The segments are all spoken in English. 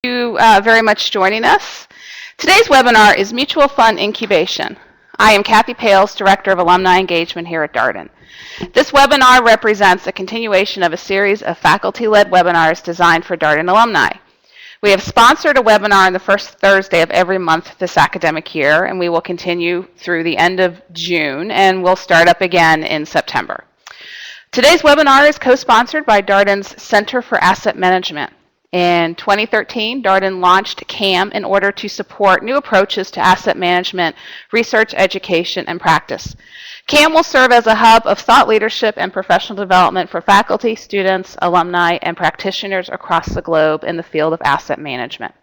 You very much joining us. Today's webinar is Mutual Fund Incubation. I am Kathy Pales, Director of Alumni Engagement here at Darden. This webinar represents a continuation of a series of faculty-led webinars designed for Darden alumni. We have sponsored a webinar on the first Thursday of every month this academic year, and we will continue through the end of June, and we'll start up again in September. Today's webinar is co-sponsored by Darden's Center for Asset Management. In 2013, Darden launched CAM in order to support new approaches to asset management, research, education, and practice. CAM will serve as a hub of thought leadership and professional development for faculty, students, alumni, and practitioners across the globe in the field of asset management.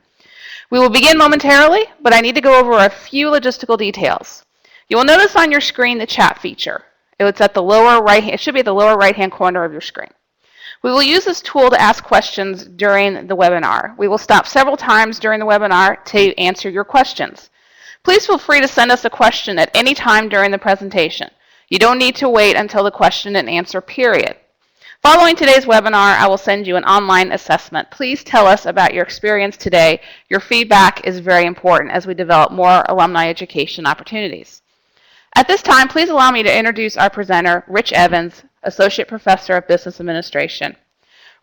We will begin momentarily, but I need to go over a few logistical details. You will notice on your screen the chat feature. It's at the lower right, it should be at the lower right-hand corner of your screen. We will use this tool to ask questions during the webinar. We will stop several times during the webinar to answer your questions. Please feel free to send us a question at any time during the presentation. You don't need to wait until the question and answer period. Following today's webinar, I will send you an online assessment. Please tell us about your experience today. Your feedback is very important as we develop more alumni education opportunities. At this time, please allow me to introduce our presenter, Rich Evans, Associate Professor of Business Administration.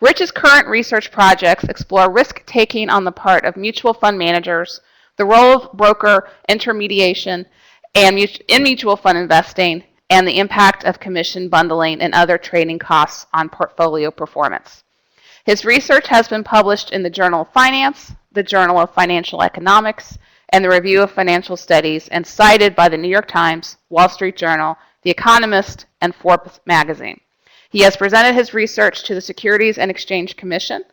Rich's current research projects explore risk-taking on the part of mutual fund managers, the role of broker intermediation in mutual fund investing, and the impact of commission bundling and other trading costs on portfolio performance. His research has been published in the Journal of Finance, the Journal of Financial Economics, and the Review of Financial Studies, and cited by the New York Times, Wall Street Journal, The Economist, and Forbes magazine. He has presented his research to the Securities and Exchange Commission,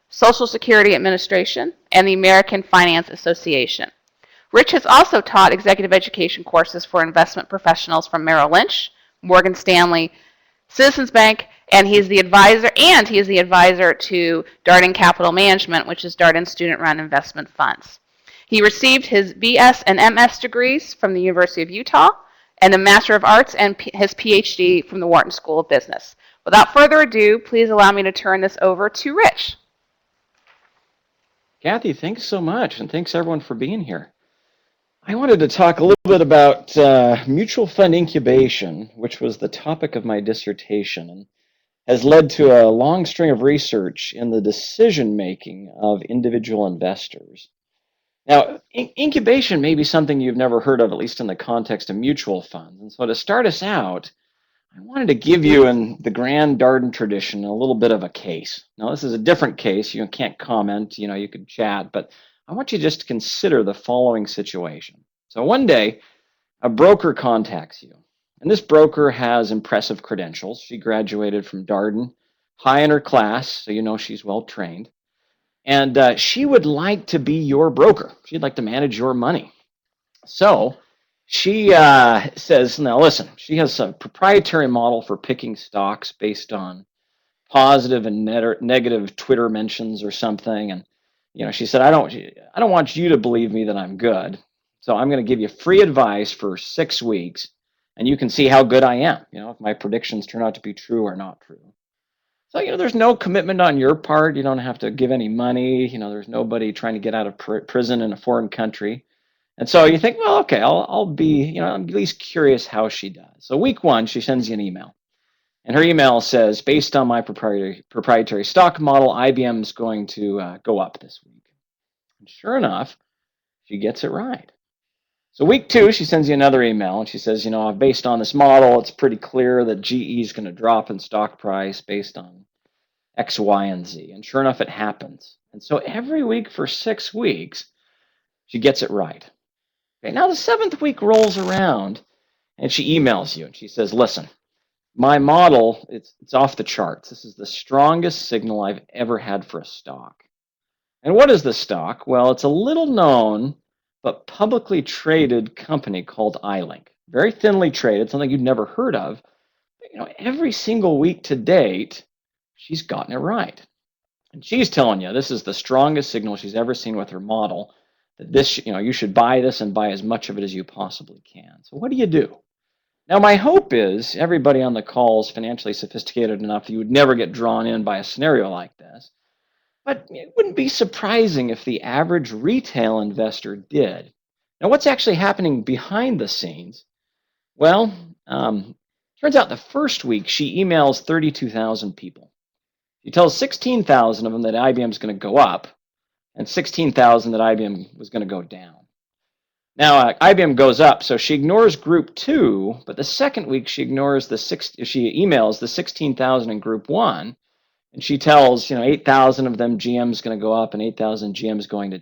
Social Security Administration, and the American Finance Association. Rich has also taught executive education courses for investment professionals from Merrill Lynch, Morgan Stanley, Citizens Bank, and he is the advisor to Darden Capital Management, which is Darden's student-run investment funds. He received his BS and MS degrees from the University of Utah and a Master of Arts and his PhD from the Wharton School of Business. Without further ado, please allow me to turn this over to Rich. Kathy, thanks so much, and thanks everyone for being here. I wanted to talk a little bit about mutual fund incubation, which was the topic of my dissertation, and has led to a long string of research in the decision-making of individual investors. Now, incubation may be something you've never heard of, at least in the context of mutual funds. And so to start us out, I wanted to give you, in the grand Darden tradition, a little bit of a case. Now, this is a different case. You can't comment, you could chat, but I want you just to consider the following situation. So one day, a broker contacts you, and this broker has impressive credentials. She graduated from Darden, high in her class, so you know she's well trained. And she would like to be your broker. She'd like to manage your money. So she says, now listen, she has a proprietary model for picking stocks based on positive and negative Twitter mentions or something. And she said, I don't want you to believe me that I'm good. So I'm going to give you free advice for 6 weeks, and you can see how good I am, if my predictions turn out to be true or not true. So, there's no commitment on your part. You don't have to give any money. There's nobody trying to get out of prison in a foreign country. And so you think, well, okay, I'll be, I'm at least curious how she does. So week 1, she sends you an email. And her email says, based on my proprietary stock model, IBM is going to go up this week. And sure enough, she gets it right. So week 2, she sends you another email, and she says, based on this model, it's pretty clear that GE is going to drop in stock price based on X, Y, and Z. And sure enough, it happens. And so every week for 6 weeks, she gets it right. Okay, now the 7th week rolls around, and she emails you, and she says, listen, my model, it's off the charts. This is the strongest signal I've ever had for a stock. And what is this stock? Well, it's a little known but publicly traded company called iLink. Very thinly traded, something you'd never heard of. But, every single week to date, she's gotten it right. And she's telling you this is the strongest signal she's ever seen with her model, that this, you should buy this and buy as much of it as you possibly can. So what do you do? Now, my hope is everybody on the call is financially sophisticated enough that you would never get drawn in by a scenario like this. But it wouldn't be surprising if the average retail investor did. Now, what's actually happening behind the scenes? Well, turns out the first week she emails 32,000 people. She tells 16,000 of them that IBM is going to go up and 16,000 that IBM was going to go down. Now, IBM goes up, so she ignores group 2, but the second week she emails the 16,000 in group 1, and she tells, 8,000 of them GM is going to go up and 8,000 GM is going to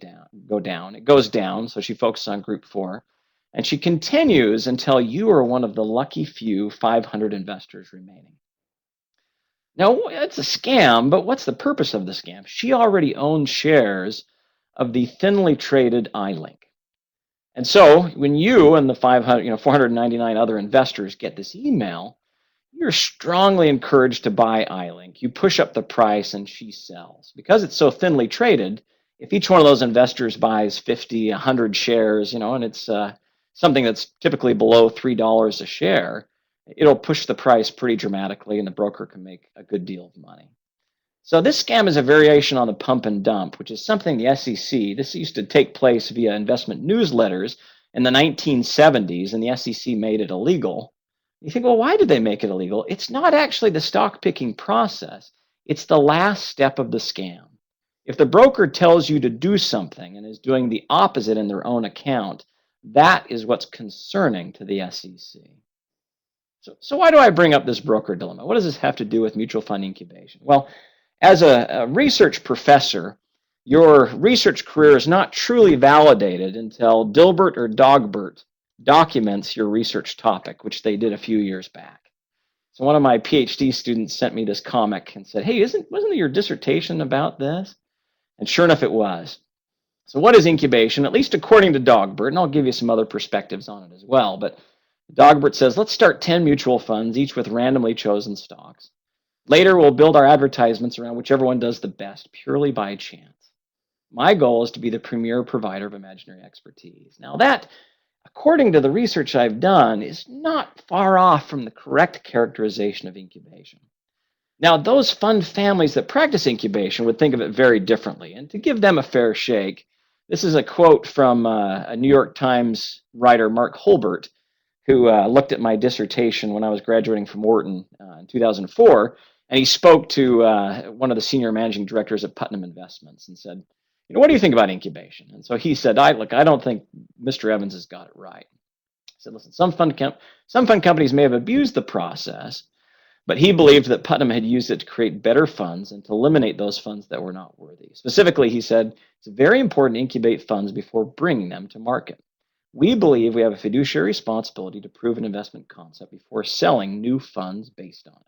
go down. It goes down, so she focuses on group 4, and she continues until you are one of the lucky few 500 investors remaining. Now, it's a scam, but what's the purpose of the scam? She already owns shares of the thinly traded iLink. And so when you and the 499 other investors get this email, you're strongly encouraged to buy iLink. You push up the price and she sells. Because it's so thinly traded, if each one of those investors buys 50, 100 shares, and it's something that's typically below $3 a share, it'll push the price pretty dramatically and the broker can make a good deal of money. So this scam is a variation on the pump and dump, which is something the SEC, this used to take place via investment newsletters in the 1970s, and the SEC made it illegal. You think, well, why did they make it illegal? It's not actually the stock picking process. It's the last step of the scam. If the broker tells you to do something and is doing the opposite in their own account, that is what's concerning to the SEC. So why do I bring up this broker dilemma? What does this have to do with mutual fund incubation? Well, as a research professor, your research career is not truly validated until Dilbert or Dogbert documents your research topic, which they did a few years back. So one of my PhD students sent me this comic and said, hey, wasn't your dissertation about this? And sure enough, it was. So what is incubation? At least according to Dogbert, and I'll give you some other perspectives on it as well, but Dogbert says, let's start 10 mutual funds, each with randomly chosen stocks. Later, we'll build our advertisements around whichever one does the best, purely by chance. My goal is to be the premier provider of imaginary expertise. Now that, according to the research I've done, is not far off from the correct characterization of incubation. Now, those fund families that practice incubation would think of it very differently. And to give them a fair shake, this is a quote from a New York Times writer, Mark Holbert, who looked at my dissertation when I was graduating from Wharton in 2004. And he spoke to one of the senior managing directors at Putnam Investments and said, what do you think about incubation? And so he said, I don't think Mr. Evans has got it right. He said, listen, some fund companies may have abused the process, but he believed that Putnam had used it to create better funds and to eliminate those funds that were not worthy. Specifically, he said, it's very important to incubate funds before bringing them to market. We believe we have a fiduciary responsibility to prove an investment concept before selling new funds based on it.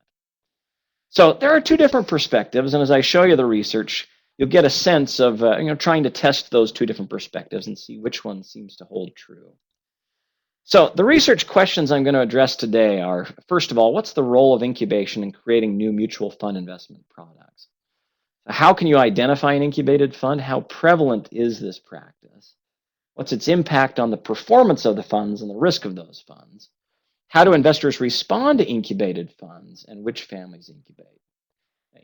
So there are two different perspectives, and as I show you the research, you'll get a sense of trying to test those two different perspectives and see which one seems to hold true. So the research questions I'm going to address today are, first of all, what's the role of incubation in creating new mutual fund investment products? How can you identify an incubated fund? How prevalent is this practice? What's its impact on the performance of the funds and the risk of those funds? How do investors respond to incubated funds and which families incubate?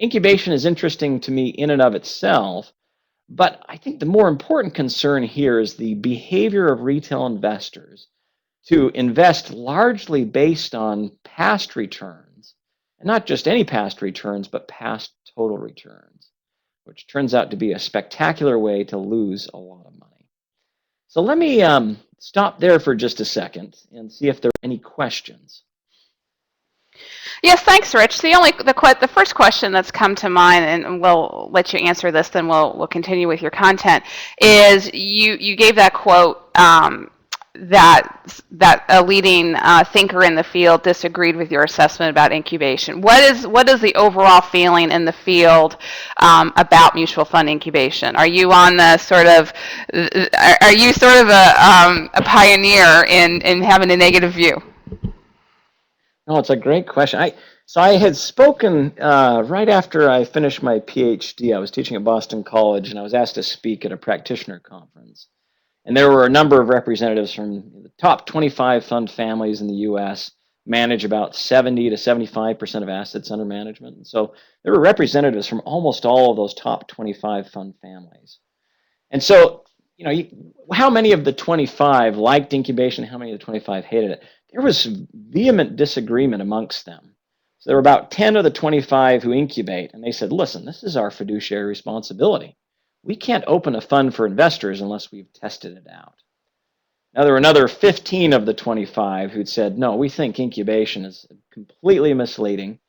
Incubation is interesting to me in and of itself, but I think the more important concern here is the behavior of retail investors to invest largely based on past returns, and not just any past returns, but past total returns, which turns out to be a spectacular way to lose a lot of money. So let me stop there for just a second and see if there are any questions. Yes, thanks, Rich. The first question that's come to mind, and we'll let you answer this, then we'll continue with your content, is you gave that quote that a leading thinker in the field disagreed with your assessment about incubation. What is the overall feeling in the field about mutual fund incubation? Are you on the are you sort of a pioneer in having a negative view? No, it's a great question. I had spoken right after I finished my PhD. I was teaching at Boston College, and I was asked to speak at a practitioner conference. And there were a number of representatives from the top 25 fund families in the U.S., manage about 70 to 75% of assets under management. And so there were representatives from almost all of those top 25 fund families. And so, how many of the 25 liked incubation? How many of the 25 hated it? There was vehement disagreement amongst them. So there were about 10 of the 25 who incubate, and they said, listen, this is our fiduciary responsibility. We can't open a fund for investors unless we've tested it out. Now, there were another 15 of the 25 who'd said, no, we think incubation is completely misleading.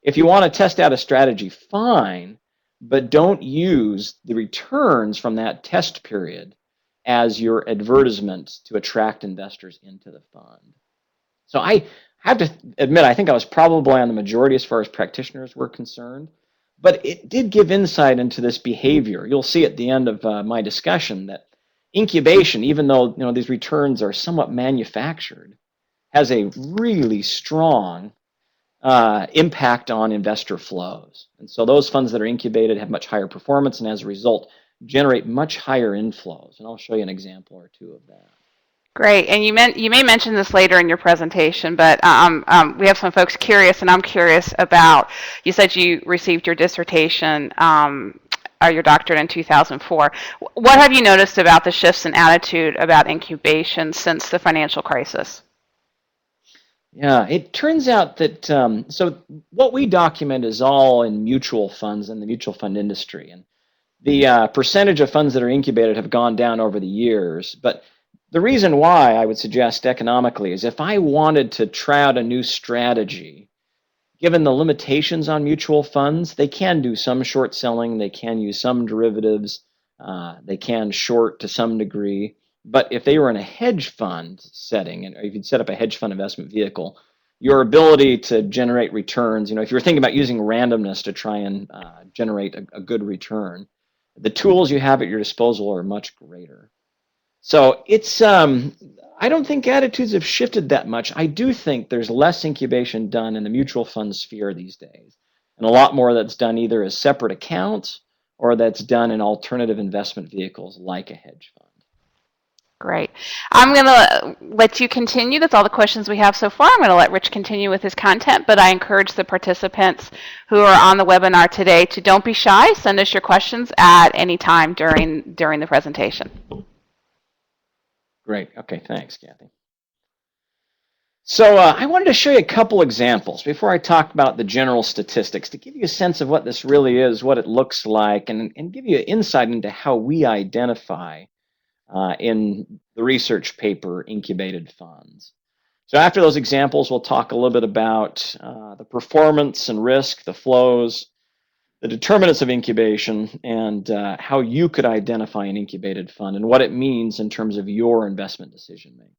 If you want to test out a strategy, fine, but don't use the returns from that test period as your advertisement to attract investors into the fund. So I have to admit, I think I was probably on the majority as far as practitioners were concerned, but it did give insight into this behavior. You'll see at the end of my discussion that incubation, even though these returns are somewhat manufactured, has a really strong impact on investor flows. And so those funds that are incubated have much higher performance and as a result generate much higher inflows. And I'll show you an example or two of that. Great, and you may mention this later in your presentation, but we have some folks curious, and I'm curious about. You said you received your dissertation or your doctorate in 2004. What have you noticed about the shifts in attitude about incubation since the financial crisis? Yeah, it turns out that so what we document is all in mutual funds and the mutual fund industry, and the percentage of funds that are incubated have gone down over the years, but the reason why I would suggest economically is if I wanted to try out a new strategy, given the limitations on mutual funds, they can do some short selling, they can use some derivatives, they can short to some degree. But if they were in a hedge fund setting, and if you'd set up a hedge fund investment vehicle, your ability to generate returns, if you're thinking about using randomness to try and generate a good return, the tools you have at your disposal are much greater. So it's I don't think attitudes have shifted that much. I do think there's less incubation done in the mutual fund sphere these days, and a lot more that's done either as separate accounts or that's done in alternative investment vehicles like a hedge fund. Great. I'm going to let you continue. That's all the questions we have so far. I'm going to let Rich continue with his content, but I encourage the participants who are on the webinar today to don't be shy. Send us your questions at any time during the presentation. Great. Okay, thanks, Kathy. So I wanted to show you a couple examples before I talk about the general statistics to give you a sense of what this really is, what it looks like, and give you insight into how we identify in the research paper incubated funds. So after those examples, we'll talk a little bit about the performance and risk, the flows, the determinants of incubation, and how you could identify an incubated fund and what it means in terms of your investment decision making.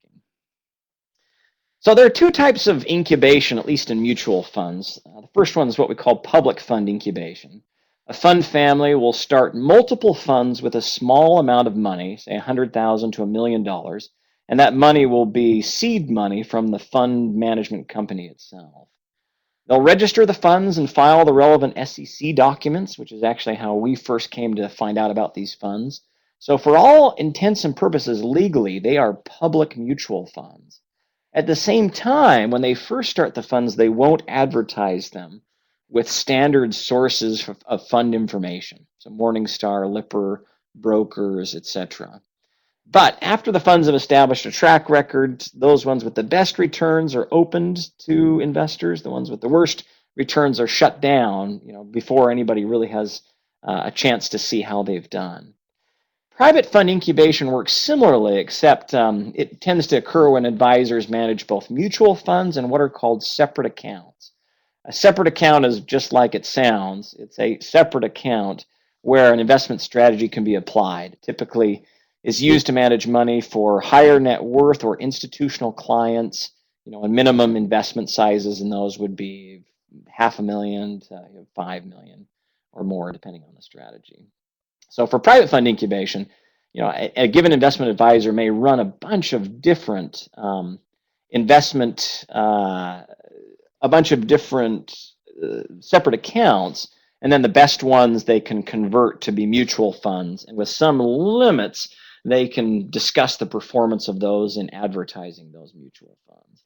So there are two types of incubation, at least in mutual funds. The first one is what we call public fund incubation. A fund family will start multiple funds with a small amount of money, say $100,000 to $1 million, and that money will be seed money from the fund management company itself. They'll register the funds and file the relevant SEC documents, which is actually how we first came to find out about these funds. So for all intents and purposes, legally, they are public mutual funds. At the same time, when they first start the funds, they won't advertise them with standard sources of fund information, so Morningstar, Lipper, brokers, etc. But after the funds have established a track record, those ones with the best returns are opened to investors. The ones with the worst returns are shut down, before anybody really has a chance to see how they've done. Private fund incubation works similarly, except it tends to occur when advisors manage both mutual funds and what are called separate accounts. A separate account is just like it sounds. It's a separate account where an investment strategy can be applied. Typically is used to manage money for higher net worth or institutional clients, and minimum investment sizes in those would be $500,000 to $5 million or more, depending on the strategy. So for private fund incubation, a given investment advisor may run a bunch of different separate accounts, and then the best ones they can convert to be mutual funds. And with some limits, they can discuss the performance of those in advertising those mutual funds.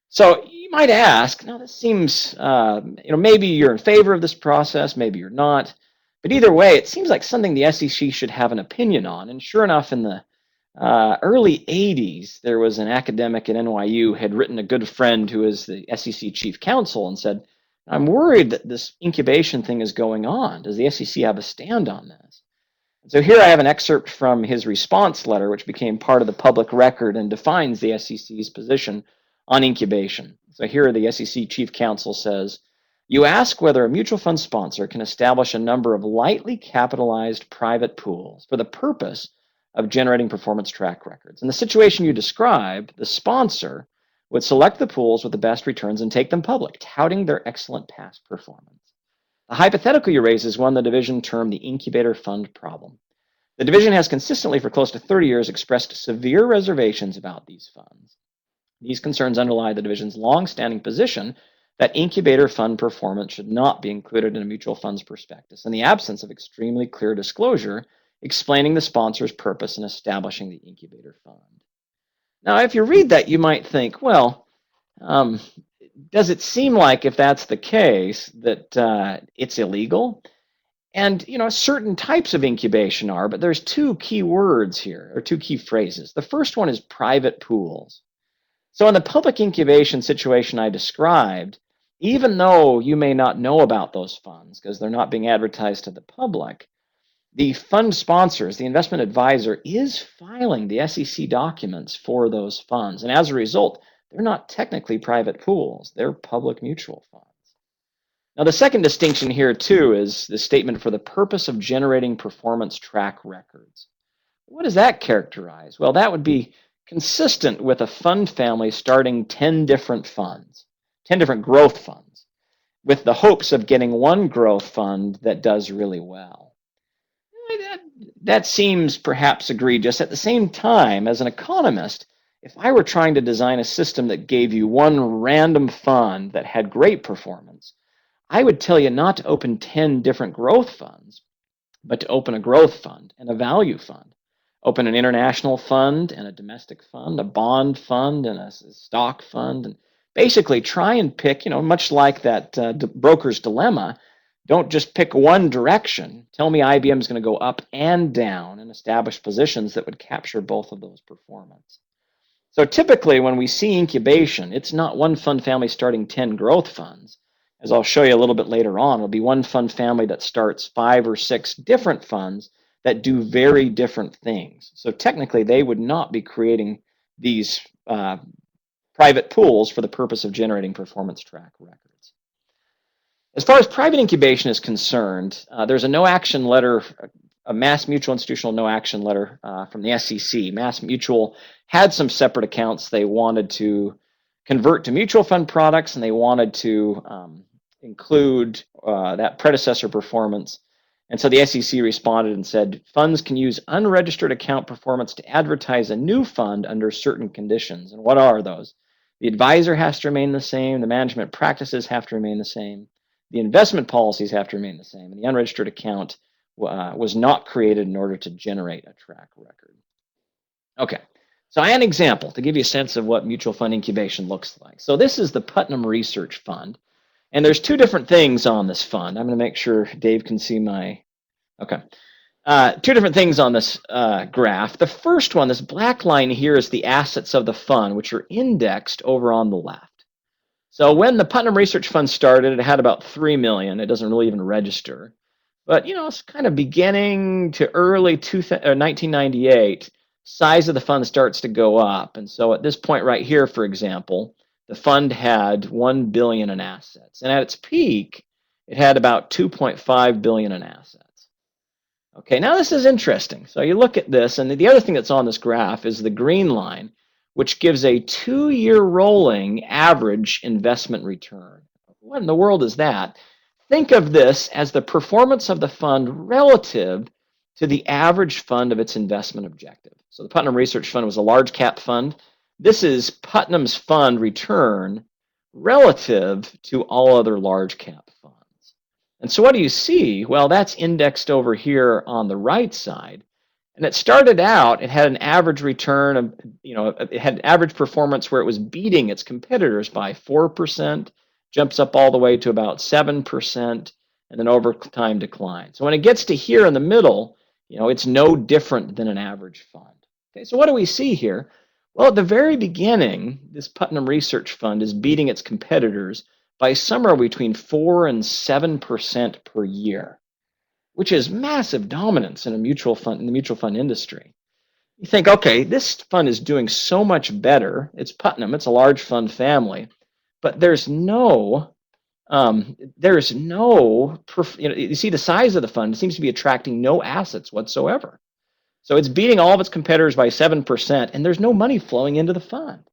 So you might ask, now this seems, maybe you're in favor of this process, maybe you're not. But either way, it seems like something the SEC should have an opinion on. And sure enough, in the early 80s, there was an academic at NYU had written a good friend who is the SEC chief counsel and said, I'm worried that this incubation thing is going on. Does the SEC have a stand on this? So here I have an excerpt from his response letter, which became part of the public record and defines the SEC's position on incubation. So here the SEC chief counsel says, you ask whether a mutual fund sponsor can establish a number of lightly capitalized private pools for the purpose of generating performance track records. In the situation you described, the sponsor would select the pools with the best returns and take them public, touting their excellent past performance. The hypothetical you raise is one the division termed the incubator fund problem. The division has consistently for close to 30 years expressed severe reservations about these funds. These concerns underlie the division's long-standing position that incubator fund performance should not be included in a mutual fund's prospectus in the absence of extremely clear disclosure explaining the sponsor's purpose in establishing the incubator fund. Now, if you read that, you might think, well, does it seem like if that's the case that it's illegal? And certain types of incubation are, but there's two key words here, or two key phrases. The first one is private pools. So in the public incubation situation I described, even though you may not know about those funds because they're not being advertised to the public, the fund sponsors, the investment advisor, is filing the SEC documents for those funds. And as a result, they're not technically private pools, they're public mutual funds. Now, the second distinction here, too, is the statement for the purpose of generating performance track records. What does that characterize? Well, that would be consistent with a fund family starting 10 different funds, 10 different growth funds, with the hopes of getting one growth fund that does really well. That seems perhaps egregious. At the same time, as an economist, if I were trying to design a system that gave you one random fund that had great performance, I would tell you not to open 10 different growth funds, but to open a growth fund and a value fund. Open an international fund and a domestic fund, a bond fund and a stock fund, and basically try and pick, much like that broker's dilemma, don't just pick one direction. Tell me IBM is going to go up and down and establish positions that would capture both of those performance. So typically when we see incubation, it's not one fund family starting 10 growth funds. As I'll show you a little bit later on, it'll be one fund family that starts 5 or 6 different funds that do very different things. So technically, they would not be creating these private pools for the purpose of generating performance track records. As far as private incubation is concerned, there's a no action letter, a Mass Mutual institutional no action letter from the SEC. Mass Mutual had some separate accounts they wanted to convert to mutual fund products, and they wanted to include that predecessor performance. And so the SEC responded and said, funds can use unregistered account performance to advertise a new fund under certain conditions. And what are those? The advisor has to remain the same. The management practices have to remain the same. The investment policies have to remain the same. And the unregistered account was not created in order to generate a track record. Okay, so I had an example to give you a sense of what mutual fund incubation looks like. So this is the Putnam Research Fund. And there's two different things on this fund. I'm going to make sure Dave can see my, okay. Two different things on this graph. The first one, this black line here, is the assets of the fund, which are indexed over on the left. So when the Putnam Research Fund started, it had about 3 million. It doesn't really even register. But, it's kind of beginning to early 1998, size of the fund starts to go up. And so at this point right here, for example, the fund had 1 billion in assets. And at its peak, it had about 2.5 billion in assets. Okay, now this is interesting. So you look at this, and the other thing that's on this graph is the green line, which gives a 2-year rolling average investment return. What in the world is that? Think of this as the performance of the fund relative to the average fund of its investment objective. So the Putnam Research Fund was a large cap fund. This is Putnam's fund return relative to all other large cap funds. And so what do you see? Well, that's indexed over here on the right side. And it started out, it had an average return of, it had average performance where it was beating its competitors by 4%, jumps up all the way to about 7%, and then over time declines. So when it gets to here in the middle, it's no different than an average fund. Okay, so what do we see here? Well, at the very beginning, this Putnam Research Fund is beating its competitors by somewhere between 4 and 7% per year, which is massive dominance in the mutual fund industry. You think, okay, this fund is doing so much better. It's Putnam, it's a large fund family, but there's no, you see the size of the fund seems to be attracting no assets whatsoever. So it's beating all of its competitors by 7%, and there's no money flowing into the fund.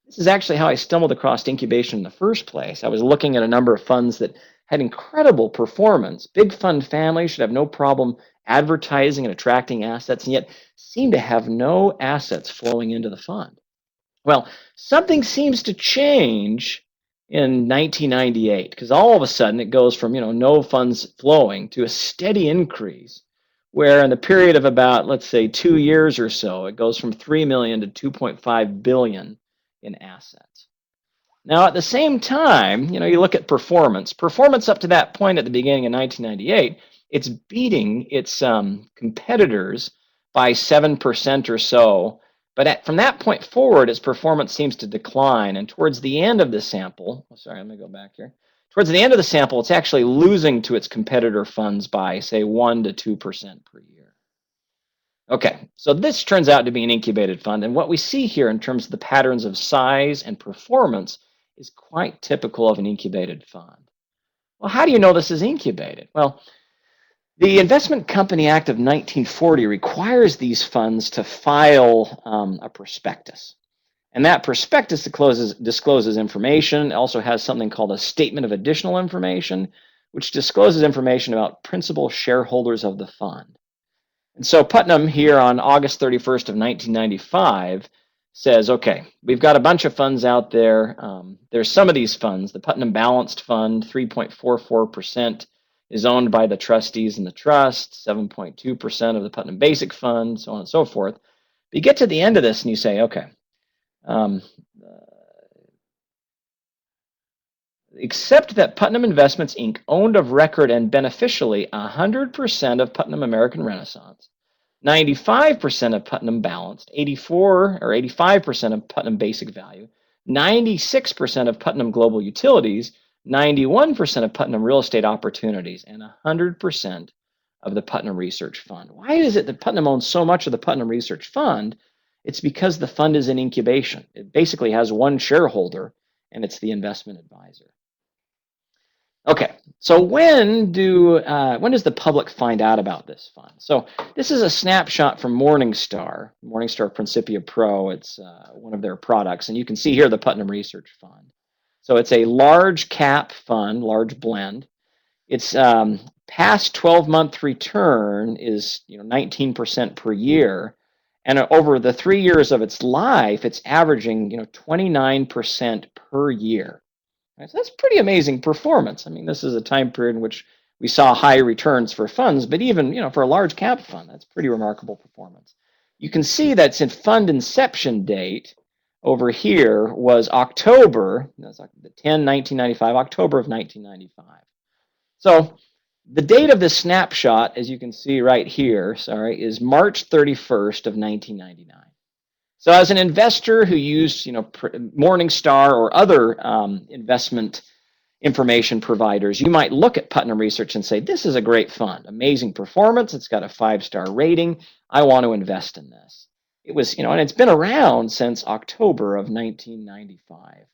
This is actually how I stumbled across incubation in the first place. I was looking at a number of funds that had incredible performance. Big fund families should have no problem advertising and attracting assets, and yet seem to have no assets flowing into the fund. Well, something seems to change in 1998, because all of a sudden it goes from no funds flowing to a steady increase, where in the period of about, let's say, 2 years or so, it goes from 3 million to 2.5 billion in assets. Now, at the same time, you look at performance. Performance up to that point at the beginning of 1998, it's beating its competitors by 7% or so. But from that point forward, its performance seems to decline. And towards the end of the sample, let me go back here. Towards the end of the sample, it's actually losing to its competitor funds by, say, 1 to 2% per year. Okay, so this turns out to be an incubated fund, and what we see here in terms of the patterns of size and performance is quite typical of an incubated fund. Well, how do you know this is incubated? Well, the Investment Company Act of 1940 requires these funds to file a prospectus. And that prospectus discloses information. It also has something called a statement of additional information, which discloses information about principal shareholders of the fund. And so Putnam here on August 31st of 1995 says, okay, we've got a bunch of funds out there. There's some of these funds. The Putnam Balanced Fund, 3.44%, is owned by the trustees and the trust, 7.2% of the Putnam Basic Fund, so on and so forth. But you get to the end of this and you say, okay, except that Putnam Investments, Inc. owned of record and beneficially 100% of Putnam American Renaissance, 95% of Putnam Balanced, 85% of Putnam Basic Value, 96% of Putnam Global Utilities, 91% of Putnam Real Estate Opportunities, and 100% of the Putnam Research Fund. Why is it that Putnam owns so much of the Putnam Research Fund? It's because the fund is in incubation. It basically has one shareholder, and it's the investment advisor. Okay, so when does the public find out about this fund? So this is a snapshot from Morningstar Principia Pro. It's one of their products, and you can see here the Putnam Research Fund. So it's a large cap fund, large blend. Its past 12-month return is 19% per year, and over the 3 years of its life, it's averaging 29% per year. Right, so that's pretty amazing performance. I mean, this is a time period in which we saw high returns for funds, but even for a large cap fund, that's pretty remarkable performance. You can see that since fund inception date over here was October, that's the 1995, October of 1995. So the date of this snapshot, as you can see right here, is March 31st of 1999. So as an investor who used Morningstar or other investment information providers, you might look at Putnam Research and say, this is a great fund, amazing performance, it's got a 5-star rating, I want to invest in this. It was, and it's been around since October of 1995.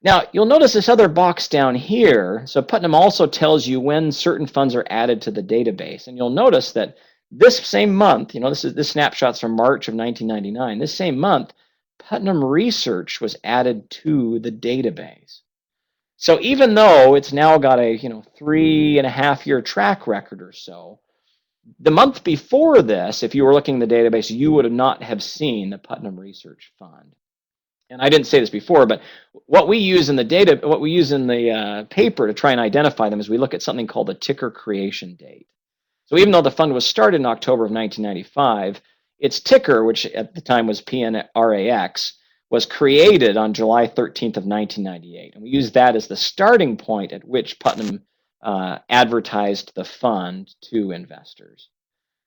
Now, you'll notice this other box down here. So Putnam also tells you when certain funds are added to the database, and you'll notice that this same month, this snapshot's from March of 1999. This same month, Putnam Research was added to the database. So even though it's now got a 3.5-year track record or so, the month before this, if you were looking at the database, you would not have seen the Putnam Research Fund. And I didn't say this before, but what we use in the paper to try and identify them is we look at something called the ticker creation date. So even though the fund was started in October of 1995, its ticker, which at the time was PNRAX, was created on July 13th of 1998. And we use that as the starting point at which Putnam advertised the fund to investors.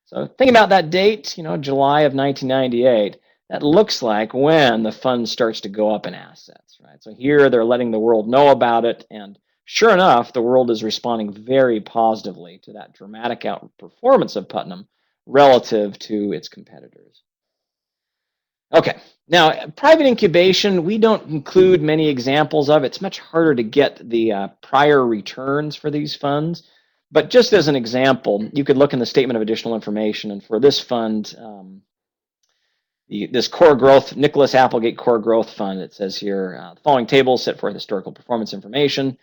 So think about that date, July of 1998. That looks like when the fund starts to go up in assets, right? So here they're letting the world know about it, and sure enough, the world is responding very positively to that dramatic outperformance of Putnam relative to its competitors. Okay, now private incubation, we don't include many examples of it. It's much harder to get the prior returns for these funds. But just as an example, you could look in the statement of additional information, and for this fund, this core growth, Nicholas Applegate Core Growth Fund, it says here, the following tables set forth historical performance information.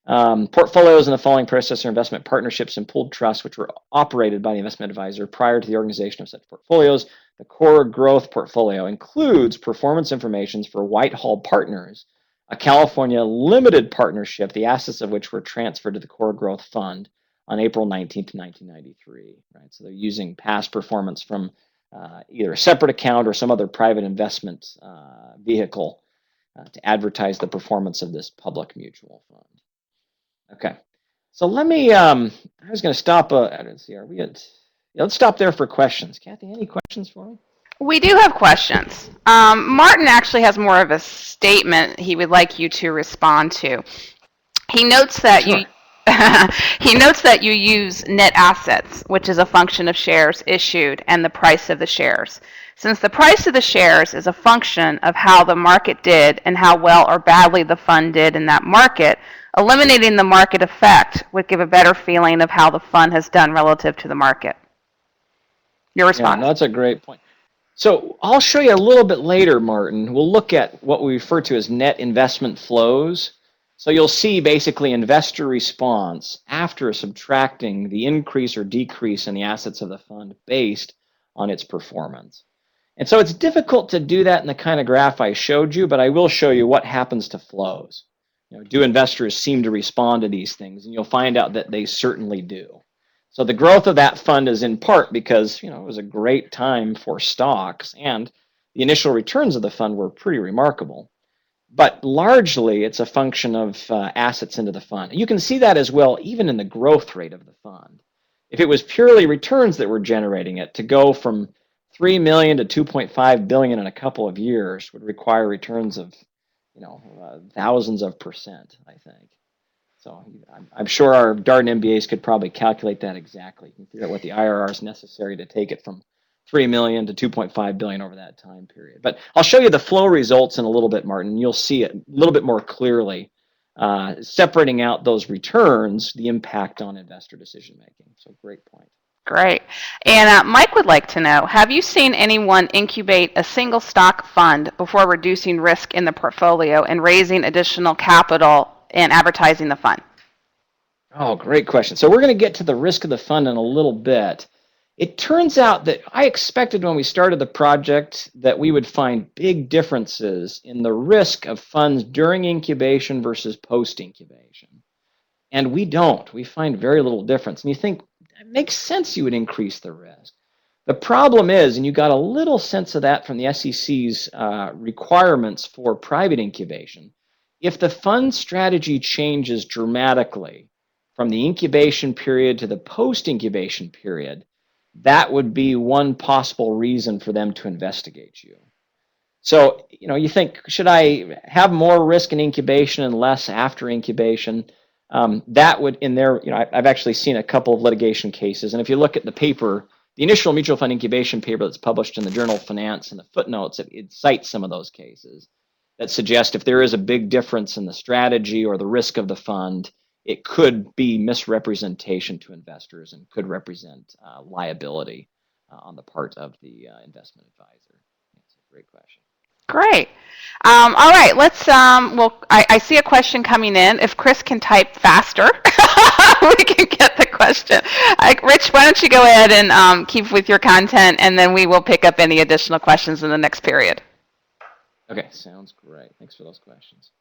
Portfolios in the following predecessor investment partnerships and pooled trusts, which were operated by the investment advisor prior to the organization of such portfolios. The core growth portfolio includes performance information for Whitehall Partners, a California limited partnership, the assets of which were transferred to the core growth fund on April 19th, 1993. Right? So they're using past performance from either a separate account or some other private investment vehicle to advertise the performance of this public mutual fund. Okay, so let me, I was going to stop, let's see, let's stop there for questions. Kathy, any questions for me? We do have questions. Martin actually has more of a statement he would like you to respond to. He notes that Sure. he notes that you use net assets, which is a function of shares issued and the price of the shares. Since the price of the shares is a function of how the market did and how well or badly the fund did in that market, eliminating the market effect would give a better feeling of how the fund has done relative to the market. Your response? Yeah, that's a great point. So I'll show you a little bit later, Martin. We'll look at what we refer to as net investment flows. So you'll see basically investor response after subtracting the increase or decrease in the assets of the fund based on its performance. And so it's difficult to do that in the kind of graph I showed you, but I will show you what happens to flows. Do investors seem to respond to these things? And you'll find out that they certainly do. So the growth of that fund is in part because it was a great time for stocks, and the initial returns of the fund were pretty remarkable. But largely, it's a function of assets into the fund. You can see that as well, even in the growth rate of the fund. If it was purely returns that were generating it, to go from 3 million to 2.5 billion in a couple of years would require returns of thousands of percent, I think. So I'm sure our Darden MBAs could probably calculate that exactly. You can figure out what the IRR is necessary to take it from 3 million to 2.5 billion over that time period. But I'll show you the flow results in a little bit, Martin. You'll see it a little bit more clearly, separating out those returns, the impact on investor decision making. So great point. Great. And Mike would like to know, have you seen anyone incubate a single stock fund before reducing risk in the portfolio and raising additional capital and advertising the fund? Oh, great question. So we're going to get to the risk of the fund in a little bit. It turns out that I expected when we started the project that we would find big differences in the risk of funds during incubation versus post-incubation. And we don't. We find very little difference. And you think, it makes sense you would increase the risk. The problem is, and you got a little sense of that from the SEC's requirements for private incubation, if the fund strategy changes dramatically from the incubation period to the post-incubation period, that would be one possible reason for them to investigate you. So, you think, should I have more risk in incubation and less after incubation? That would, in there, I've actually seen a couple of litigation cases. And if you look at the paper, the initial mutual fund incubation paper that's published in the Journal of Finance, and the footnotes, it cites some of those cases that suggest if there is a big difference in the strategy or the risk of the fund, it could be misrepresentation to investors and could represent liability on the part of the investment advisor. That's a great question. Great. All right, let's, I see a question coming in. If Chris can type faster, we can get the question. Rich, why don't you go ahead and keep with your content, and then we will pick up any additional questions in the next period. Okay, sounds great. Thanks for those questions.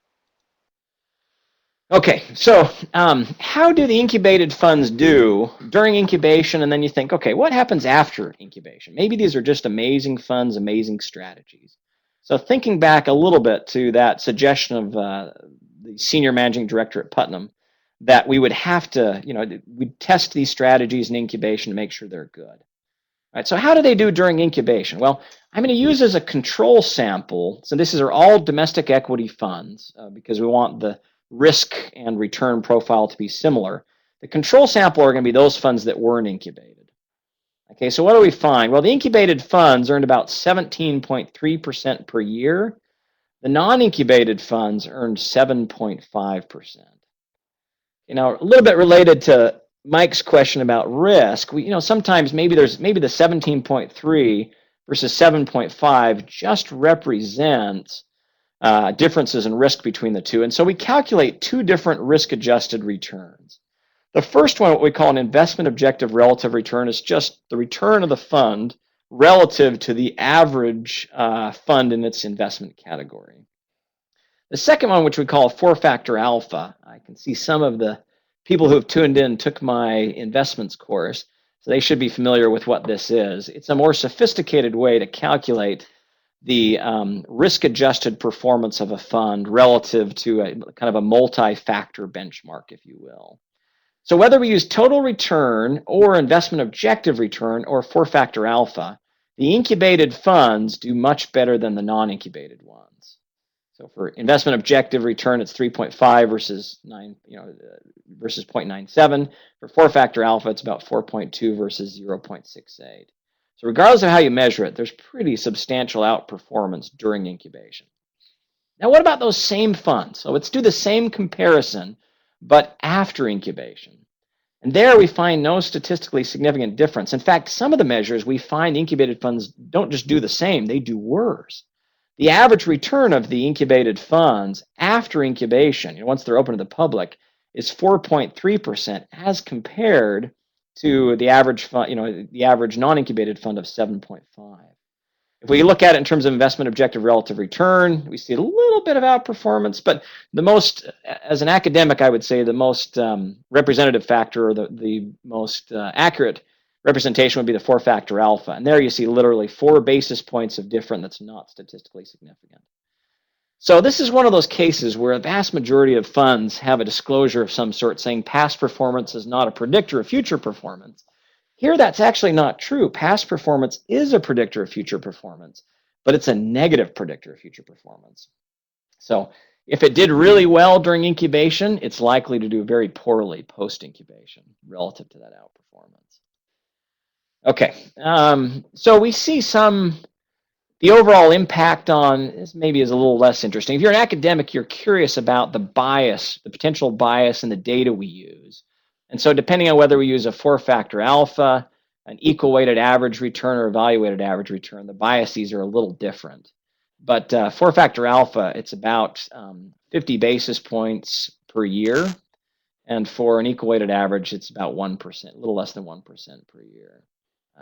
Okay, so how do the incubated funds do during incubation? And then you think, okay, what happens after incubation? Maybe these are just amazing funds, amazing strategies. So thinking back a little bit to that suggestion of the senior managing director at Putnam, that we would have to, we'd test these strategies in incubation to make sure they're good. Right, so how do they do during incubation? Well, I'm going to use as a control sample. So these are all domestic equity funds because we want the risk and return profile to be similar. The control sample are going to be those funds that weren't incubated. Okay, so what do we find? Well, the incubated funds earned about 17.3% per year. The non-incubated funds earned 7.5%. A little bit related to Mike's question about risk. Sometimes maybe the 17.3 versus 7.5 just represents differences in risk between the two. And so we calculate two different risk-adjusted returns. The first one, what we call an investment objective relative return, is just the return of the fund relative to the average fund in its investment category. The second one, which we call four-factor alpha, I can see some of the people who have tuned in took my investments course, so they should be familiar with what this is. It's a more sophisticated way to calculate the risk-adjusted performance of a fund relative to a kind of a multi-factor benchmark, if you will. So whether we use total return or investment objective return or four-factor alpha, the incubated funds do much better than the non-incubated ones. So for investment objective return, it's 3.5 versus 0.97. For four-factor alpha, it's about 4.2 versus 0.68. So regardless of how you measure it, there's pretty substantial outperformance during incubation. Now, what about those same funds? So let's do the same comparison, but after incubation. And there we find no statistically significant difference. In fact, some of the measures we find incubated funds don't just do the same, they do worse. The average return of the incubated funds after incubation, once they're open to the public, is 4.3% as compared to the average fund, the average non-incubated fund of 7.5. If we look at it in terms of investment objective relative return, we see a little bit of outperformance, but the most, as an academic, I would say the most representative factor or the most accurate representation would be the four-factor alpha. And there you see literally 4 basis points of difference that's not statistically significant. So this is one of those cases where a vast majority of funds have a disclosure of some sort saying past performance is not a predictor of future performance. Here, that's actually not true. Past performance is a predictor of future performance, but it's a negative predictor of future performance. So if it did really well during incubation, it's likely to do very poorly post-incubation relative to that outperformance. Okay, so we see the overall impact on this maybe is a little less interesting. If you're an academic, you're curious about the bias, the potential bias in the data we use. And so depending on whether we use a four-factor alpha, an equal weighted average return, or evaluated average return, the biases are a little different. But four-factor alpha, it's about 50 basis points per year. And for an equal weighted average, it's about 1%, a little less than 1% per year.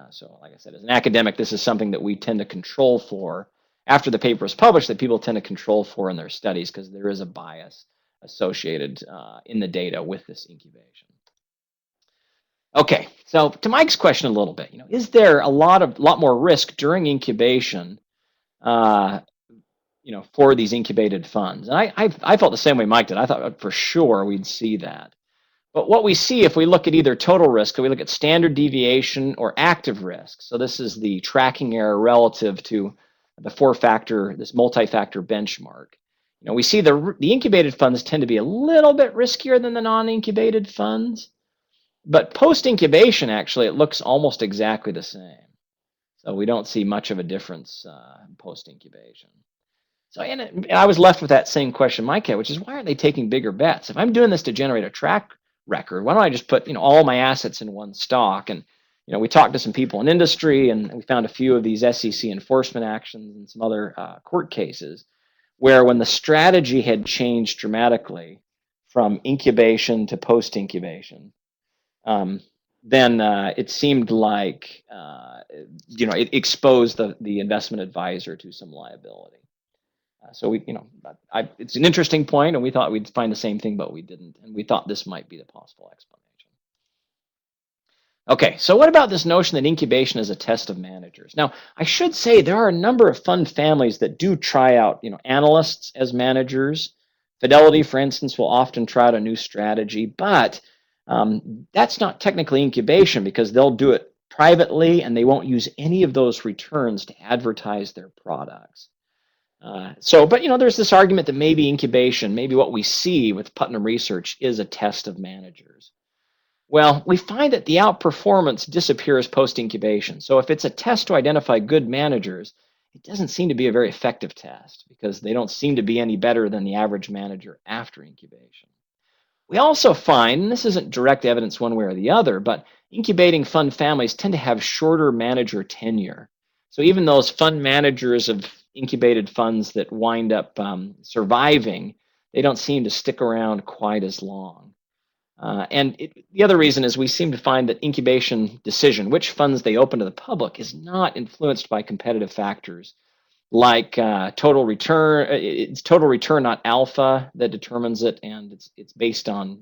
So like I said, as an academic, this is something that we tend to control for after the paper is published, that people tend to control for in their studies because there is a bias associated in the data with this incubation. Okay, so to Mike's question a little bit, is there a lot more risk during incubation, for these incubated funds? And I felt the same way Mike did. I thought for sure we'd see that. But what we see if we look at either total risk or we look at standard deviation or active risk, so this is the tracking error relative to the this multi-factor benchmark. We see the incubated funds tend to be a little bit riskier than the non-incubated funds, but post-incubation, actually, it looks almost exactly the same. So we don't see much of a difference post-incubation. So and I was left with that same question Mike had, which is why aren't they taking bigger bets? If I'm doing this to generate a track record, why don't I just put all my assets in one stock? And we talked to some people in industry, and we found a few of these SEC enforcement actions and some other court cases where when the strategy had changed dramatically from incubation to post-incubation, then it seemed like it exposed the investment advisor to some liability. So it's an interesting point, and we thought we'd find the same thing, but we didn't, and we thought this might be the possible explanation. Okay, so what about this notion that incubation is a test of managers? Now, I should say there are a number of fund families that do try out, analysts as managers. Fidelity, for instance, will often try out a new strategy, but that's not technically incubation because they'll do it privately and they won't use any of those returns to advertise their products. But there's this argument that maybe incubation, maybe what we see with Putnam Research is a test of managers. Well, we find that the outperformance disappears post-incubation. So if it's a test to identify good managers, it doesn't seem to be a very effective test because they don't seem to be any better than the average manager after incubation. We also find, and this isn't direct evidence one way or the other, but incubating fund families tend to have shorter manager tenure. So even those fund managers of incubated funds that wind up surviving, they don't seem to stick around quite as long. The other reason is we seem to find that incubation decision, which funds they open to the public, is not influenced by competitive factors like total return. It's total return, not alpha, that determines it, and it's based on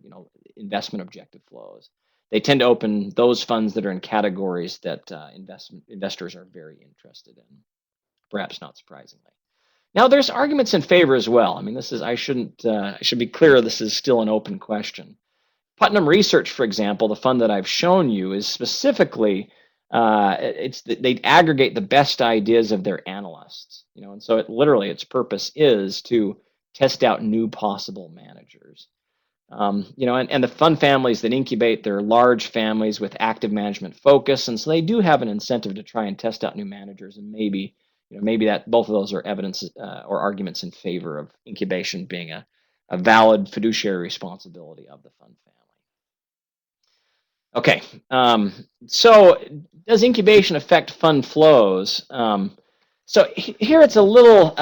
investment objective flows. They tend to open those funds that are in categories that investors are very interested in, perhaps not surprisingly. Now, there's arguments in favor as well. I mean, I should be clear. This is still an open question. Putnam Research, for example, the fund that I've shown you, is specifically they aggregate the best ideas of their analysts, and so its purpose is to test out new possible managers. And the fund families that incubate, they're large families with active management focus, and so they do have an incentive to try and test out new managers, and maybe that both of those are evidence or arguments in favor of incubation being a valid fiduciary responsibility of the fund family. Okay, so does incubation affect fund flows? So here it's a little,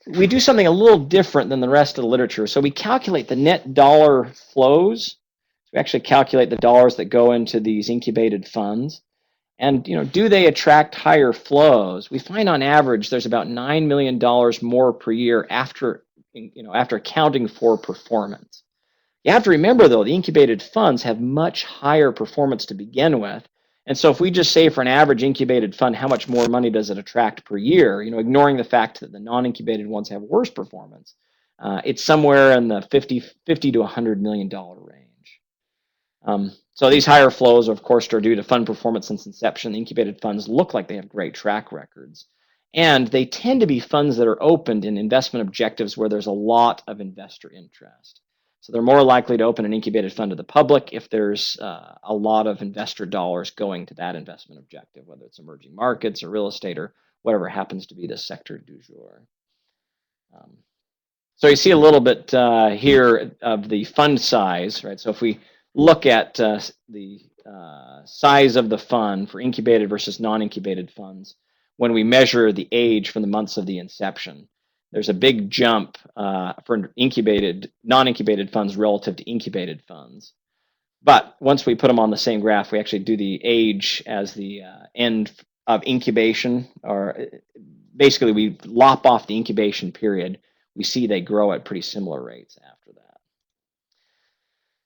we do something a little different than the rest of the literature. So we calculate the net dollar flows. We actually calculate the dollars that go into these incubated funds. And do they attract higher flows? We find on average there's about $9 million more per year after accounting for performance. You have to remember, though, the incubated funds have much higher performance to begin with. And so if we just say for an average incubated fund, how much more money does it attract per year, ignoring the fact that the non-incubated ones have worse performance, it's somewhere in the $50 to $100 million range. So these higher flows, of course, are due to fund performance since inception. The incubated funds look like they have great track records. And they tend to be funds that are opened in investment objectives where there's a lot of investor interest. So they're more likely to open an incubated fund to the public if there's a lot of investor dollars going to that investment objective, whether it's emerging markets or real estate or whatever happens to be the sector du jour. So you see a little bit here of the fund size, right? So if we look at the size of the fund for incubated versus non-incubated funds, when we measure the age from the months of the inception, there's a big jump for non-incubated funds relative to incubated funds. But once we put them on the same graph, we actually do the age as the end of incubation, or basically we lop off the incubation period. We see they grow at pretty similar rates after that.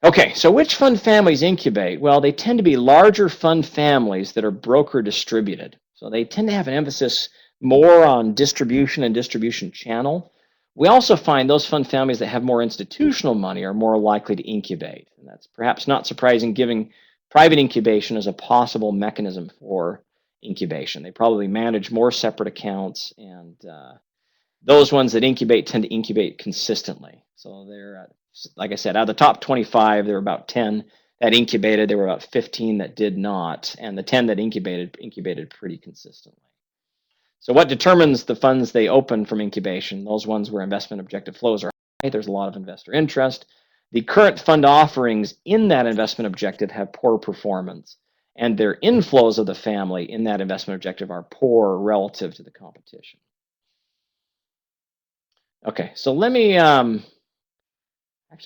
Okay, so which fund families incubate? Well, they tend to be larger fund families that are broker distributed. So they tend to have an emphasis more on distribution and distribution channel. We also find those fund families that have more institutional money are more likely to incubate. And that's perhaps not surprising, given private incubation as a possible mechanism for incubation. They probably manage more separate accounts, and those ones that incubate tend to incubate consistently. So they're, like I said, out of the top 25, there were about 10 that incubated. There were about 15 that did not, and the 10 that incubated pretty consistently. So what determines the funds they open from incubation? Those ones where investment objective flows are high, there's a lot of investor interest. The current fund offerings in that investment objective have poor performance, and their inflows of the family in that investment objective are poor relative to the competition. Okay, so let me, actually,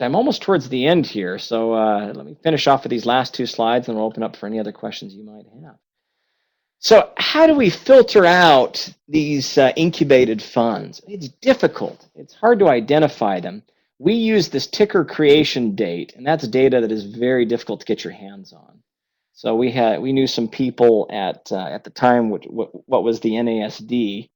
I'm almost towards the end here, so let me finish off with these last two slides, and we'll open up for any other questions you might have. So how do we filter out these incubated funds? It's difficult. It's hard to identify them. We use this ticker creation date, and that's data that is very difficult to get your hands on. So we knew some people at the time what was the NASD.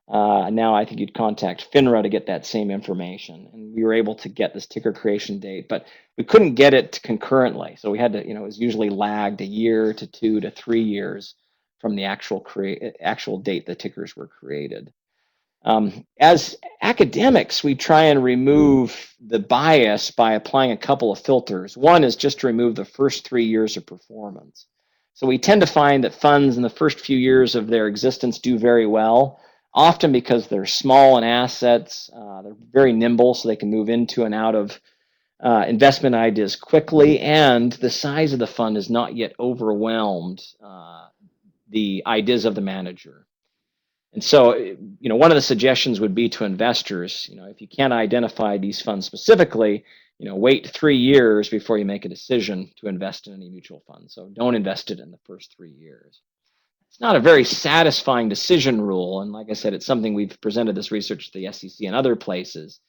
Now I think you'd contact FINRA to get that same information, and we were able to get this ticker creation date, but we couldn't get it concurrently. So we had to, it was usually lagged a year to 2 to 3 years from the actual date the tickers were created. As academics, we try and remove the bias by applying a couple of filters. One is just to remove the first 3 years of performance. So we tend to find that funds in the first few years of their existence do very well, often because they're small in assets, they're very nimble, so they can move into and out of investment ideas quickly, and the size of the fund is not yet overwhelmed the ideas of the manager. And so, one of the suggestions would be to investors, if you can't identify these funds specifically, wait 3 years before you make a decision to invest in any mutual fund. So don't invest it in the first 3 years. It's not a very satisfying decision rule. And like I said, it's something we've presented this research to the SEC and other places,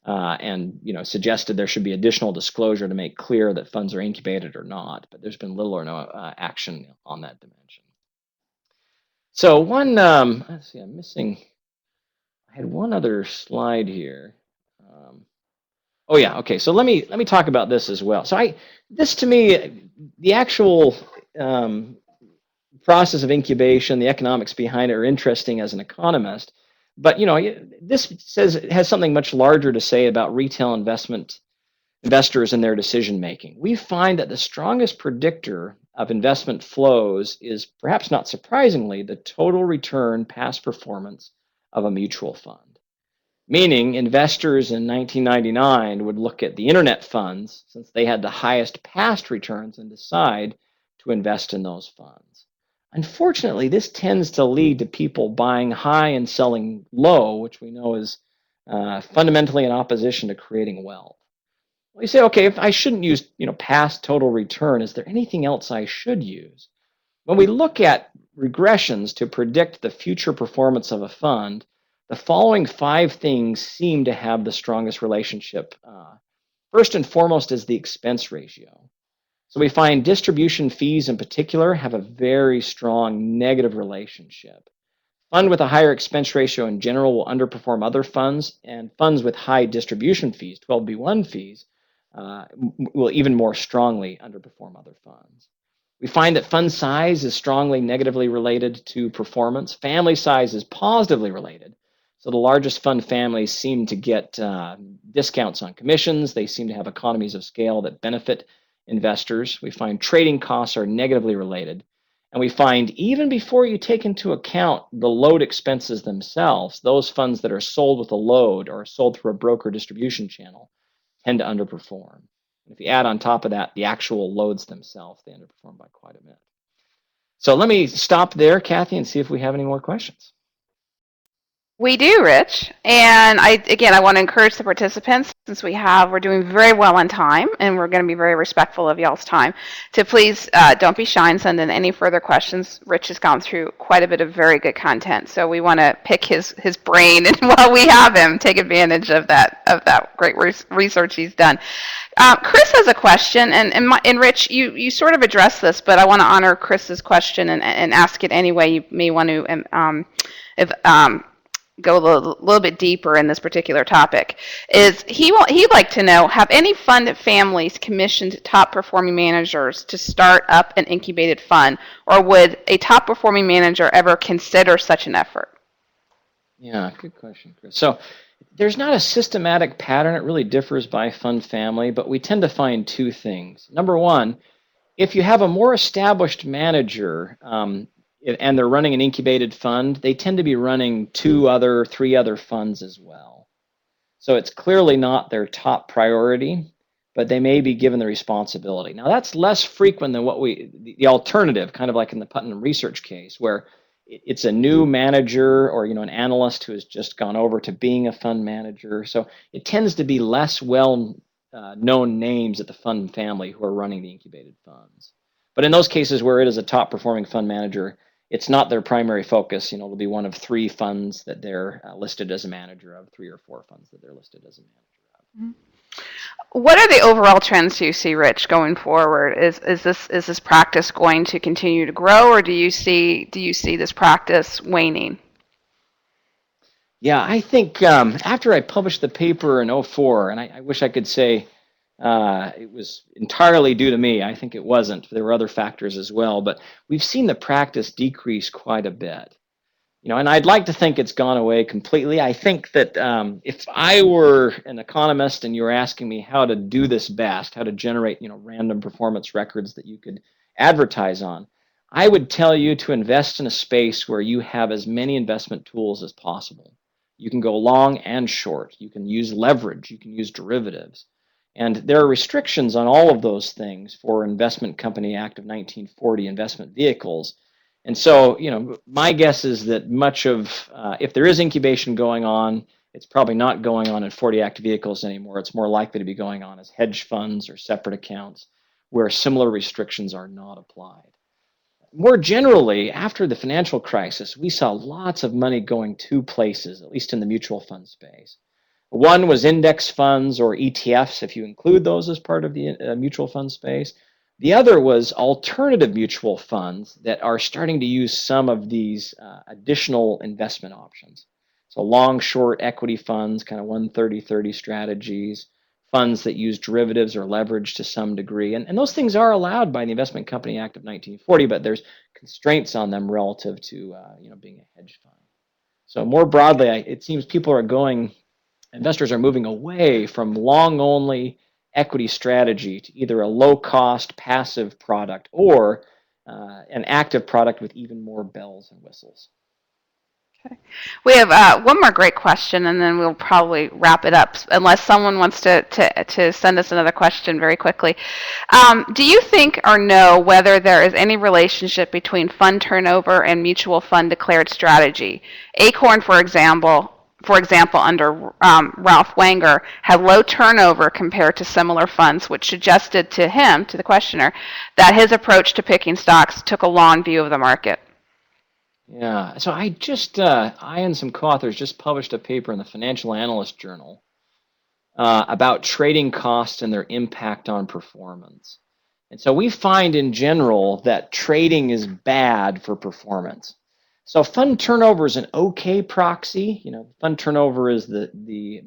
and suggested there should be additional disclosure to make clear that funds are incubated or not. But there's been little or no action on that dimension. So let's see, I had one other slide here. Oh yeah, okay. So let me talk about this as well. So this to me, the actual process of incubation, the economics behind it are interesting as an economist. But this says it has something much larger to say about retail investors and their decision making. We find that the strongest predictor of investment flows is, perhaps not surprisingly, the total return past performance of a mutual fund. Meaning, investors in 1999 would look at the internet funds, since they had the highest past returns, and decide to invest in those funds. Unfortunately, this tends to lead to people buying high and selling low, which we know is fundamentally in opposition to creating wealth. Well, you say, okay, if I shouldn't use, past total return, is there anything else I should use? When we look at regressions to predict the future performance of a fund, the following 5 things seem to have the strongest relationship. First and foremost is the expense ratio. So we find distribution fees in particular have a very strong negative relationship. Fund with a higher expense ratio in general will underperform other funds, and funds with high distribution fees, 12b1 fees, will even more strongly underperform other funds. We find that fund size is strongly negatively related to performance. Family size is positively related. So the largest fund families seem to get discounts on commissions. They seem to have economies of scale that benefit investors. We find trading costs are negatively related. And we find even before you take into account the load expenses themselves, those funds that are sold with a load or sold through a broker distribution channel tend to underperform. If you add on top of that the actual loads themselves, they underperform by quite a bit. So let me stop there, Kathy, and see if we have any more questions. We do, Rich. And I want to encourage the participants, since we're doing very well on time, and we're going to be very respectful of y'all's time, to please don't be shy and send in any further questions. Rich has gone through quite a bit of very good content, so we want to pick his brain, and while we have him, take advantage of that great research he's done. Chris has a question, and Rich, you sort of addressed this, but I want to honor Chris's question and ask it anyway. You may want to go a little bit deeper in this particular topic. He'd like to know, have any fund families commissioned top performing managers to start up an incubated fund, or would a top performing manager ever consider such an effort? Yeah, good question, Chris. So there's not a systematic pattern. It really differs by fund family, but we tend to find 2 things. Number one, if you have a more established manager, and they're running an incubated fund, they tend to be running 3 other funds as well. So it's clearly not their top priority, but they may be given the responsibility. Now that's less frequent than the alternative, kind of like in the Putnam research case, where it's a new manager or an analyst who has just gone over to being a fund manager. So it tends to be less well known names at the fund family who are running the incubated funds. But in those cases where it is a top performing fund manager, it's not their primary focus. It'll be one of 3 funds that they're listed as a manager of, 3 or 4 funds that they're listed as a manager of. What are the overall trends you see, Rich, going forward? Is this practice going to continue to grow, or do you see this practice waning? Yeah, I think after I published the paper in '04, and I wish I could say it was entirely due to me. I think it wasn't. There were other factors as well, but we've seen the practice decrease quite a bit. And I'd like to think it's gone away completely. I think that if I were an economist and you were asking me how to do this best, how to generate, random performance records that you could advertise on, I would tell you to invest in a space where you have as many investment tools as possible. You can go long and short. You can use leverage. You can use derivatives. And there are restrictions on all of those things for Investment Company Act of 1940 investment vehicles. And so, my guess is that much of, if there is incubation going on, it's probably not going on in 40 Act vehicles anymore. It's more likely to be going on as hedge funds or separate accounts where similar restrictions are not applied. More generally, after the financial crisis, we saw lots of money going 2 places, at least in the mutual fund space. One was index funds or ETFs, if you include those as part of the mutual fund space. The other was alternative mutual funds that are starting to use some of these additional investment options. So long, short equity funds, kind of 130-30 strategies, funds that use derivatives or leverage to some degree. And those things are allowed by the Investment Company Act of 1940, but there's constraints on them relative to being a hedge fund. So more broadly, it seems investors are moving away from long-only equity strategy to either a low-cost passive product or an active product with even more bells and whistles. Okay. We have one more great question, and then we'll probably wrap it up, unless someone wants to send us another question very quickly. Do you think or know whether there is any relationship between fund turnover and mutual fund declared strategy? Acorn, for example, under Ralph Wanger, had low turnover compared to similar funds, which suggested to him, to the questioner, that his approach to picking stocks took a long view of the market. Yeah, so I and some co-authors just published a paper in the Financial Analyst Journal about trading costs and their impact on performance. And so we find in general that trading is bad for performance. So fund turnover is an okay proxy. Fund turnover is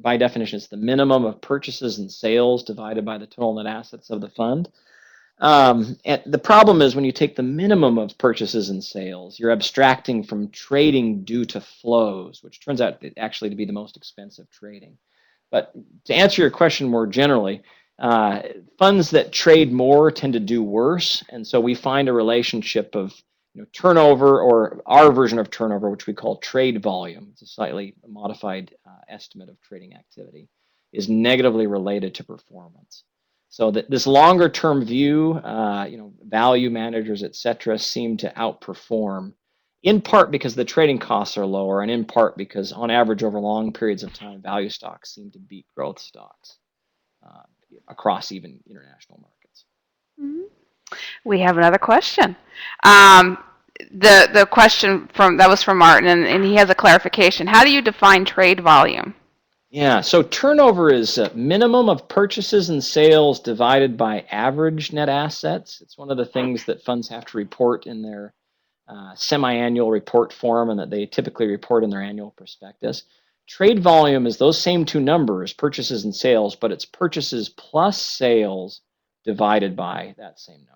by definition, it's the minimum of purchases and sales divided by the total net assets of the fund. And the problem is when you take the minimum of purchases and sales, you're abstracting from trading due to flows, which turns out actually to be the most expensive trading. But to answer your question more generally, funds that trade more tend to do worse. And so we find a relationship of turnover, or our version of turnover, which we call trade volume. It's a slightly modified estimate of trading activity, is negatively related to performance. So that this longer term view, value managers, et cetera, seem to outperform, in part because the trading costs are lower, and in part because on average over long periods of time, value stocks seem to beat growth stocks across even international markets. Mm-hmm. We have another question. The question that was from Martin, and he has a clarification. How do you define trade volume? Yeah, so turnover is a minimum of purchases and sales divided by average net assets. It's one of the things that funds have to report in their semi-annual report form, and that they typically report in their annual prospectus. Trade volume is those same 2 numbers, purchases and sales, but it's purchases plus sales divided by that same number.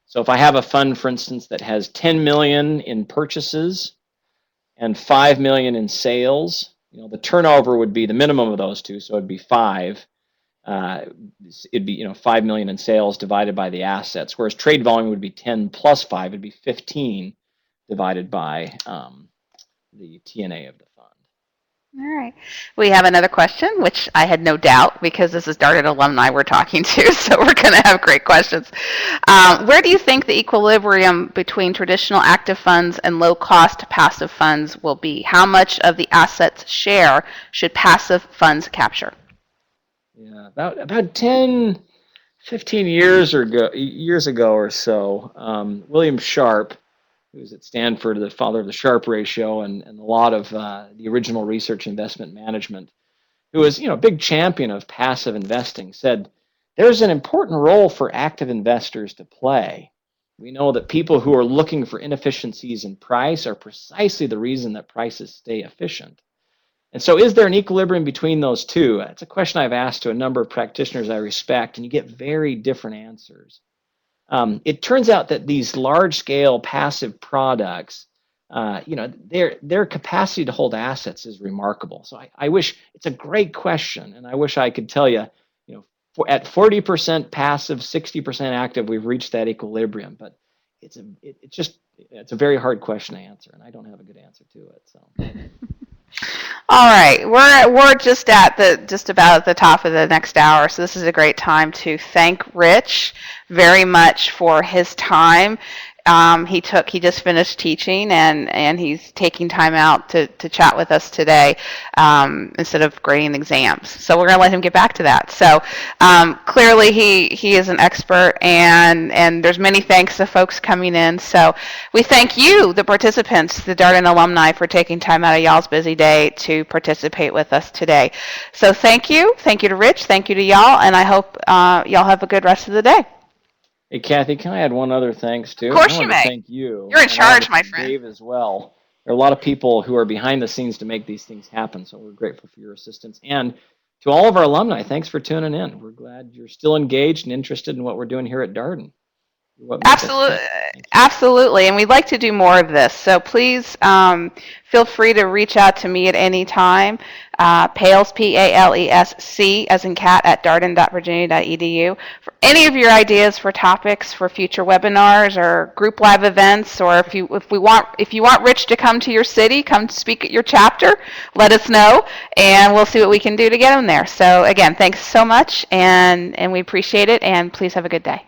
So if I have a fund, for instance, that has 10 million in purchases and 5 million in sales, the turnover would be the minimum of those 2, so it'd be 5. It'd be 5 million in sales divided by the assets, whereas trade volume would be 10 plus 5. It'd be 15 divided by the TNA of the fund. All right. We have another question, which I had no doubt, because this is Darden alumni we're talking to, so we're going to have great questions. Where do you think the equilibrium between traditional active funds and low-cost passive funds will be? How much of the assets share should passive funds capture? Yeah, about 10, 15 years ago or so, William Sharp who was at Stanford, the father of the Sharpe ratio, and a lot of the original research investment management, who was, a big champion of passive investing, said there's an important role for active investors to play. We know that people who are looking for inefficiencies in price are precisely the reason that prices stay efficient. And so, is there an equilibrium between those two? It's a question I've asked to a number of practitioners I respect, and you get very different answers. It turns out that these large-scale passive products, their capacity to hold assets is remarkable. So I wish it's a great question, and I wish I could tell you, at 40% passive, 60% active, we've reached that equilibrium. But it's a very hard question to answer, and I don't have a good answer to it. So. All right, we're just about at the top of the next hour, so this is a great time to thank Rich very much for his time. He just finished teaching, and he's taking time out to chat with us today instead of grading exams. So we're going to let him get back to that. So clearly he is an expert, and there's many thanks to folks coming in. So we thank you, the participants, the Darden alumni, for taking time out of y'all's busy day to participate with us today. So thank you. Thank you to Rich. Thank you to y'all, and I hope y'all have a good rest of the day. Hey, Kathy, can I add one other thanks too? Of course I you want to may. thank you. You're in And I want charge, to my thank friend. Dave as well. There are a lot of people who are behind the scenes to make these things happen, so we're grateful for your assistance. And to all of our alumni, thanks for tuning in. We're glad you're still engaged and interested in what we're doing here at Darden. You're what make us Absolutely, tick. Thank you. absolutely, and we'd like to do more of this. So please feel free to reach out to me at any time. Pales, P-A-L-E-S-C, as in cat, at darden.virginia.edu. For any of your ideas for topics for future webinars or group live events, or if you want Rich to come to your city, come speak at your chapter, let us know, and we'll see what we can do to get him there. So again, thanks so much, and we appreciate it, and please have a good day.